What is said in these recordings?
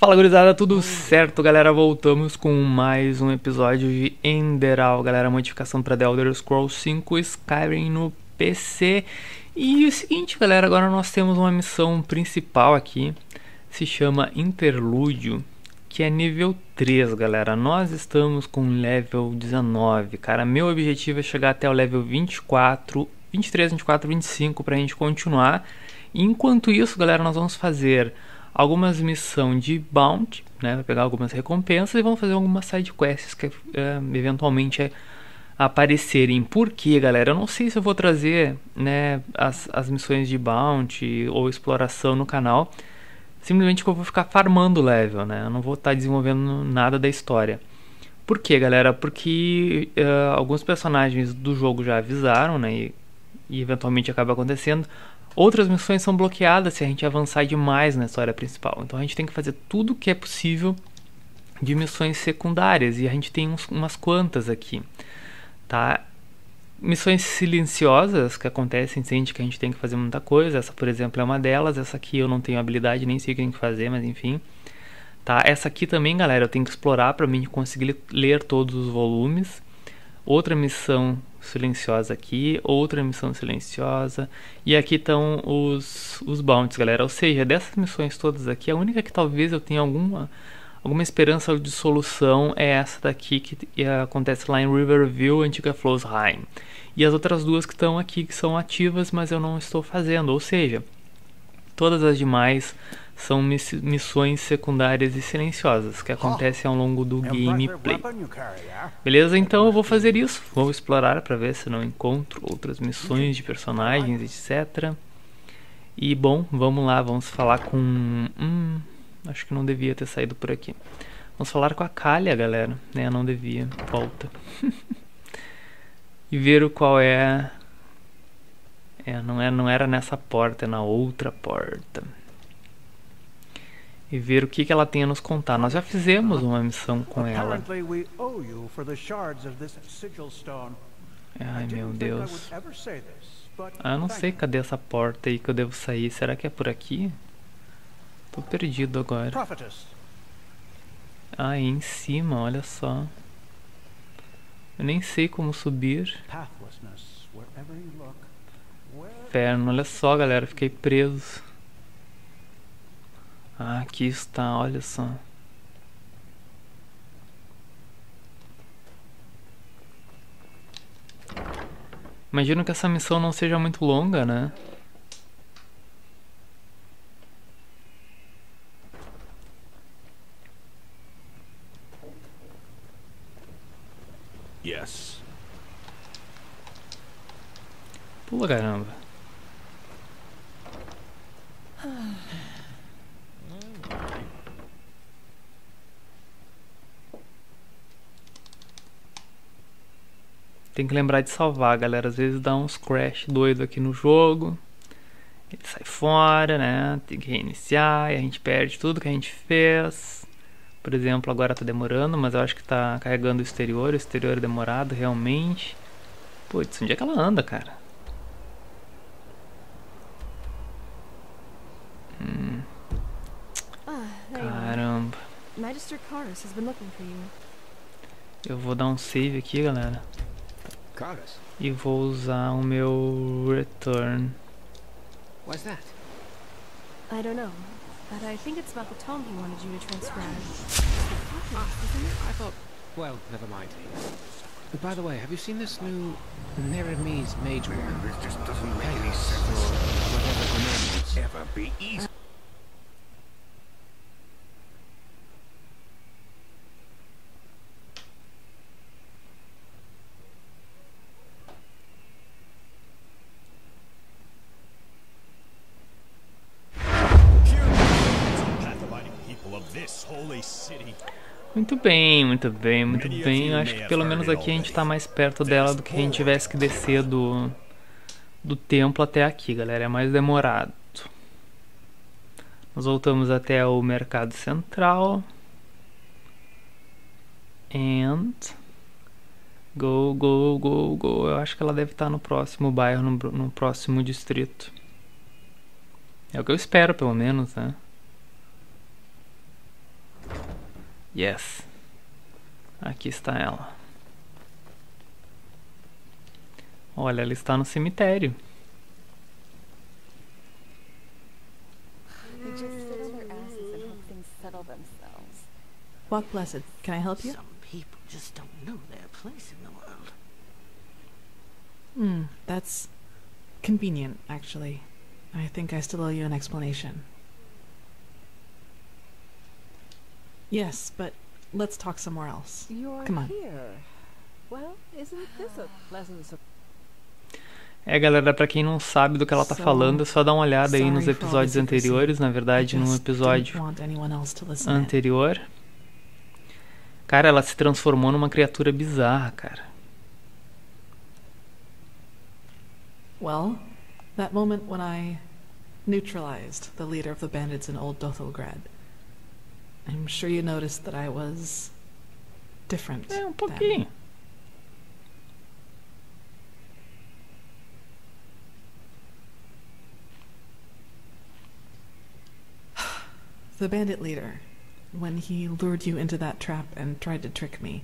Fala gurizada, tudo certo galera? Voltamos com mais um episódio de ENDERAL, galera, modificação para The Elder Scrolls 5 Skyrim no PC. E o seguinte galera, agora nós temos uma missão principal aqui, se chama interlúdio, que é nível 3 galera. Nós estamos com level 19, cara, meu objetivo é chegar até o level 24, 23, 24, 25 pra gente continuar. E enquanto isso galera, nós vamos fazer algumas missões de bounty, né, vai pegar algumas recompensas e vamos fazer algumas side quests que eventualmente aparecerem. Por quê, galera? Eu não sei se eu vou trazer, né, as missões de bounty ou exploração no canal, simplesmente que eu vou ficar farmando level, né, eu não vou estar desenvolvendo nada da história. Por quê, galera? Porque alguns personagens do jogo já avisaram, né, e eventualmente acaba acontecendo. Outras missões são bloqueadas se a gente avançar demais na história principal. Então a gente tem que fazer tudo o que é possível de missões secundárias. E a gente tem umas quantas aqui, tá? Missões silenciosas que acontecem sem que a gente tem que fazer muita coisa. Essa, por exemplo, é uma delas. Essa aqui eu não tenho habilidade, nem sei o que tem que fazer, mas enfim. Tá? Essa aqui também, galera, eu tenho que explorar para mim conseguir ler todos os volumes. Outra missão silenciosa aqui, outra missão silenciosa, e aqui estão os bounties, galera. Ou seja, dessas missões todas aqui, a única que talvez eu tenha alguma esperança de solução é essa daqui, que acontece lá em Riverview, antiga Flossheim. E as outras duas que estão aqui, que são ativas, mas eu não estou fazendo. Ou seja, todas as demais são missões secundárias e silenciosas que acontecem ao longo do gameplay. Beleza? Então eu vou fazer isso. Vou explorar para ver se não encontro outras missões de personagens, etc. E bom, vamos lá. Vamos falar com... acho que não devia ter saído por aqui. Vamos falar com a Calia, galera. Né? Não devia. Volta. E ver o qual é... não era nessa porta, é na outra porta. E ver o que ela tem a nos contar. Nós já fizemos uma missão com ela. Ai meu Deus. Eu não sei cadê essa porta aí que eu devo sair. Será que é por aqui? Tô perdido agora. Ah, em cima, olha só. Eu nem sei como subir. Inferno, olha só galera, fiquei preso. Ah, aqui está, olha só. Imagino que essa missão não seja muito longa, né? Yes. Pula, caramba. Tem que lembrar de salvar, galera. Às vezes dá uns crash doido aqui no jogo. Ele sai fora, né? Tem que reiniciar e a gente perde tudo que a gente fez. Por exemplo, agora tá demorando, mas eu acho que tá carregando o exterior. O exterior é demorado, realmente. Putz, onde é que ela anda, cara? Caramba. Eu vou dar um save aqui, galera. E vou usar o meu return. What's that? I don't know, but I think it's about the tome he wanted you to transcribe. I thought, well, never mind. By the way, have you seen this new Neremes mage woman? This just doesn't make any sense. Whatever her name is. Ever be easy. Muito bem, muito bem, muito bem. Eu acho que pelo menos aqui a gente tá mais perto dela do que a gente tivesse que descer do templo até aqui, galera. É mais demorado. Nós voltamos até o mercado central. And... Go, go, go, go. Eu acho que ela deve estar no próximo bairro, no próximo distrito. É o que eu espero, pelo menos, né? Yes. Aqui está ela. Olha, ela está no cemitério. They just sit on their asses and hope things settle themselves. Walk blessed. Can I help you? Some people just don't know their place in the world. That's convenient, actually. I think I still owe you an explanation. Yes, but let's talk somewhere else. You're Come on. here. Well, isn't this a pleasant surprise? Galera, pra quem não sabe do que ela tá falando, é só dar uma olhada aí nos episódios anteriores. Na verdade, no episódio anterior, cara, ela se transformou numa criatura bizarra, cara. Well, that moment when I neutralized the leader of the bandits in Old Dothelgrad. I'm sure you noticed that I was different. Pouquinho. The bandit leader, when he lured you into that trap and tried to trick me,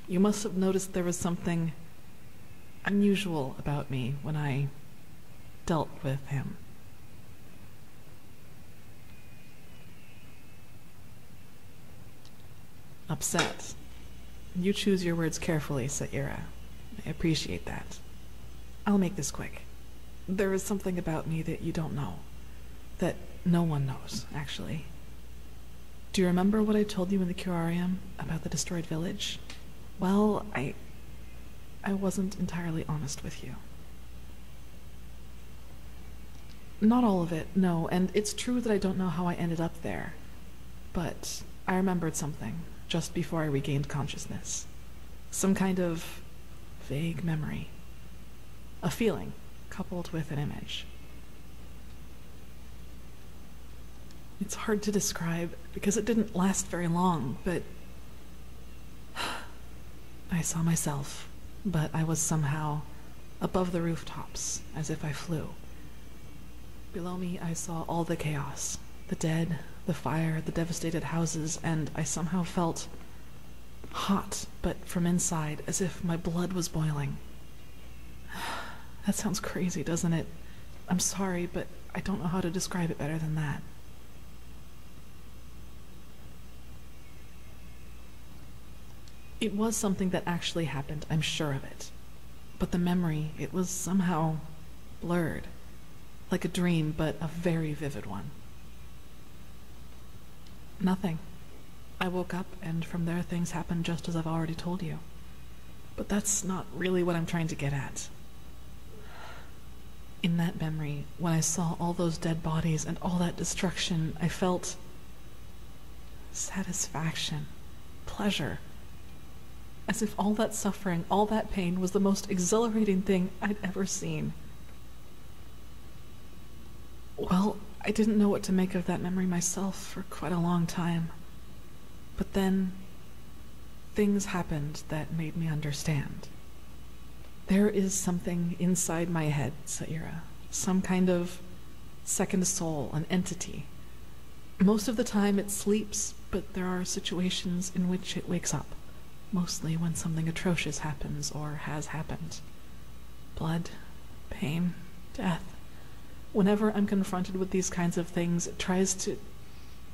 you must have noticed there was something unusual about me when I dealt with him. Upset. You choose your words carefully, Saira. I appreciate that. I'll make this quick. There is something about me that you don't know. That no one knows, actually. Do you remember what I told you in the curarium about the destroyed village? Well, I wasn't entirely honest with you. Not all of it, no, and it's true that I don't know how I ended up there. But I remembered something just before I regained consciousness. Some kind of vague memory. A feeling coupled with an image. It's hard to describe because it didn't last very long, but I saw myself, but I was somehow above the rooftops, as if I flew. Below me, I saw all the chaos, the dead, the fire, the devastated houses, and I somehow felt hot, but from inside, as if my blood was boiling. That sounds crazy, doesn't it? I'm sorry, but I don't know how to describe it better than that. It was something that actually happened, I'm sure of it. But the memory, it was somehow blurred. Like a dream, but a very vivid one. Nothing. I woke up, and from there things happened just as I've already told you. But that's not really what I'm trying to get at. In that memory, when I saw all those dead bodies and all that destruction, I felt satisfaction, pleasure. As if all that suffering, all that pain was the most exhilarating thing I'd ever seen. Well, I didn't know what to make of that memory myself for quite a long time. But then, things happened that made me understand. There is something inside my head, Saira. Some kind of second soul, an entity. Most of the time it sleeps, but there are situations in which it wakes up. Mostly when something atrocious happens or has happened. Blood, pain, death. Whenever I'm confronted with these kinds of things, it tries to...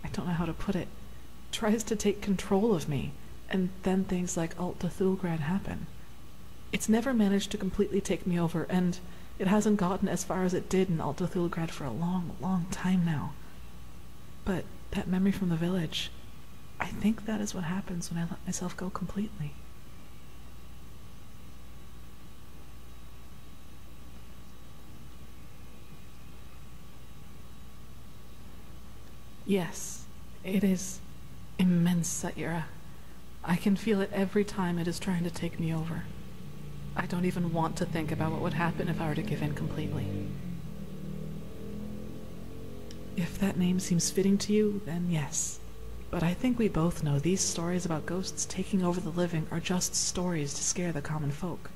I don't know how to put it. Tries to take control of me, and then things like Alt Dothelgrad happen. It's never managed to completely take me over, and it hasn't gotten as far as it did in Alt Dothelgrad for a long, long time now. But that memory from the village... I think that is what happens when I let myself go completely. Yes, it is immense, Saira. I can feel it every time it is trying to take me over. I don't even want to think about what would happen if I were to give in completely. If that name seems fitting to you, then yes. But I think we both know these stories about ghosts taking over the living are just stories to scare the common folk.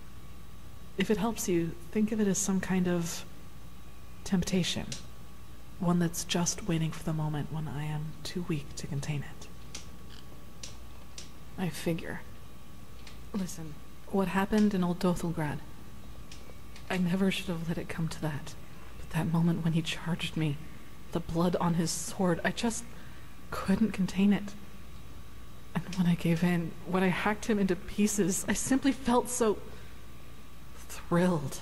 If it helps you, think of it as some kind of temptation. One that's just waiting for the moment when I am too weak to contain it. I figure. Listen, what happened in Old Dothelgrad, I never should have let it come to that. But that moment when he charged me, the blood on his sword, I just couldn't contain it. And when I gave in, when I hacked him into pieces, I simply felt so thrilled,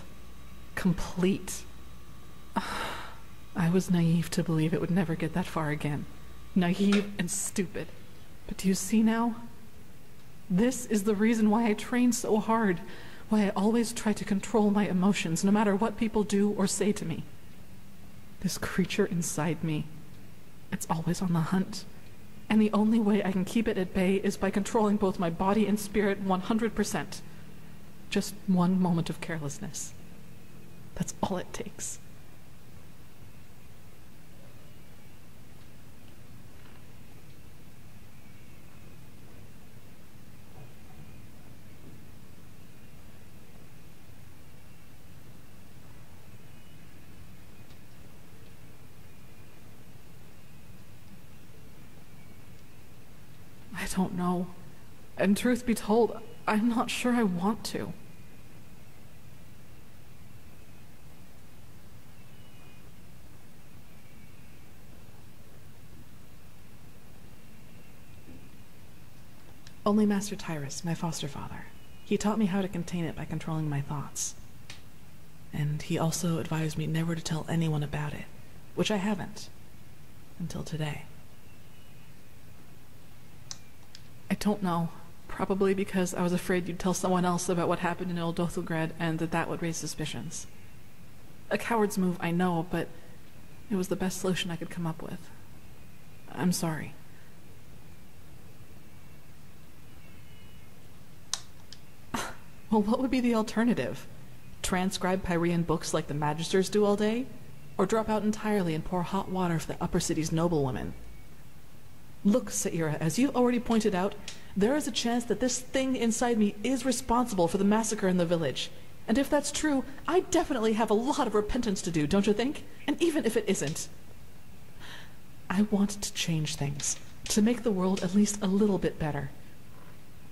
complete. I was naive to believe it would never get that far again. Naive and stupid. But do you see now? This is the reason why I train so hard, why I always try to control my emotions, no matter what people do or say to me. This creature inside me, it's always on the hunt. And the only way I can keep it at bay is by controlling both my body and spirit 100%. Just one moment of carelessness. That's all it takes. I don't know. And truth be told, I'm not sure I want to. Only Master Tyrus, my foster father. He taught me how to contain it by controlling my thoughts. And he also advised me never to tell anyone about it, which I haven't, until today. I don't know. Probably because I was afraid you'd tell someone else about what happened in Old Dothelgrad and that would raise suspicions. A coward's move, I know, but it was the best solution I could come up with. I'm sorry. Well, what would be the alternative? Transcribe Pyrean books like the magisters do all day? Or drop out entirely and pour hot water for the upper city's noblewomen? Look, Saira, as you've already pointed out, there is a chance that this thing inside me is responsible for the massacre in the village. And if that's true, I definitely have a lot of repentance to do, don't you think? And even if it isn't, I want to change things, to make the world at least a little bit better.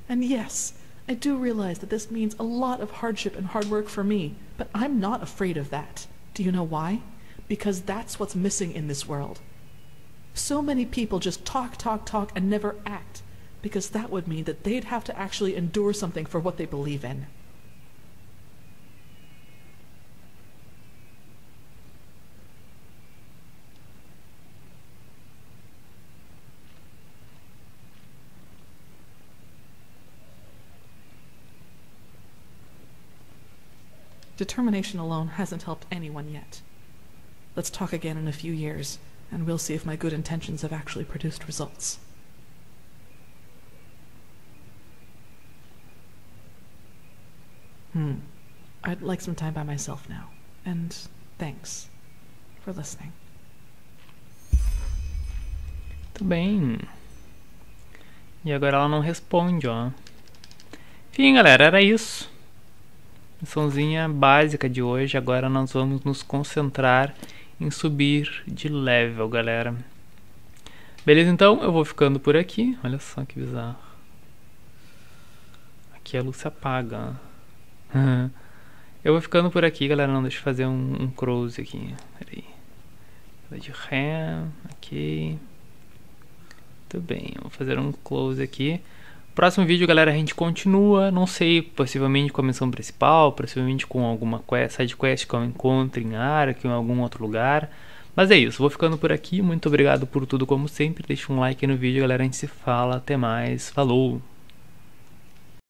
And yes, I do realize that this means a lot of hardship and hard work for me, but I'm not afraid of that. Do you know why? Because that's what's missing in this world. So many people just talk, and never act, because that would mean that they'd have to actually endure something for what they believe in. Determination alone hasn't helped anyone yet. Let's talk again in a few years, and we'll see if my good intentions have actually produced results. I'd like some time by myself now, and thanks for listening. Muito bem. E agora ela não responde, ó. Enfim, galera, era isso. Missãozinha básica de hoje. Agora nós vamos nos concentrar em subir de level, galera. Beleza, então eu vou ficando por aqui. Olha só que bizarro. Aqui a luz se apaga. Eu vou ficando por aqui, galera. Não, deixa eu fazer um close aqui. Pera aí. De ré. Ok. Muito bem, eu vou fazer um close aqui. Próximo vídeo, galera, a gente continua. Não sei, possivelmente com a missão principal, possivelmente com alguma side quest que eu encontro em área, que em algum outro lugar. Mas é isso, vou ficando por aqui. Muito obrigado por tudo, como sempre. Deixa um like no vídeo, galera. A gente se fala. Até mais. Falou!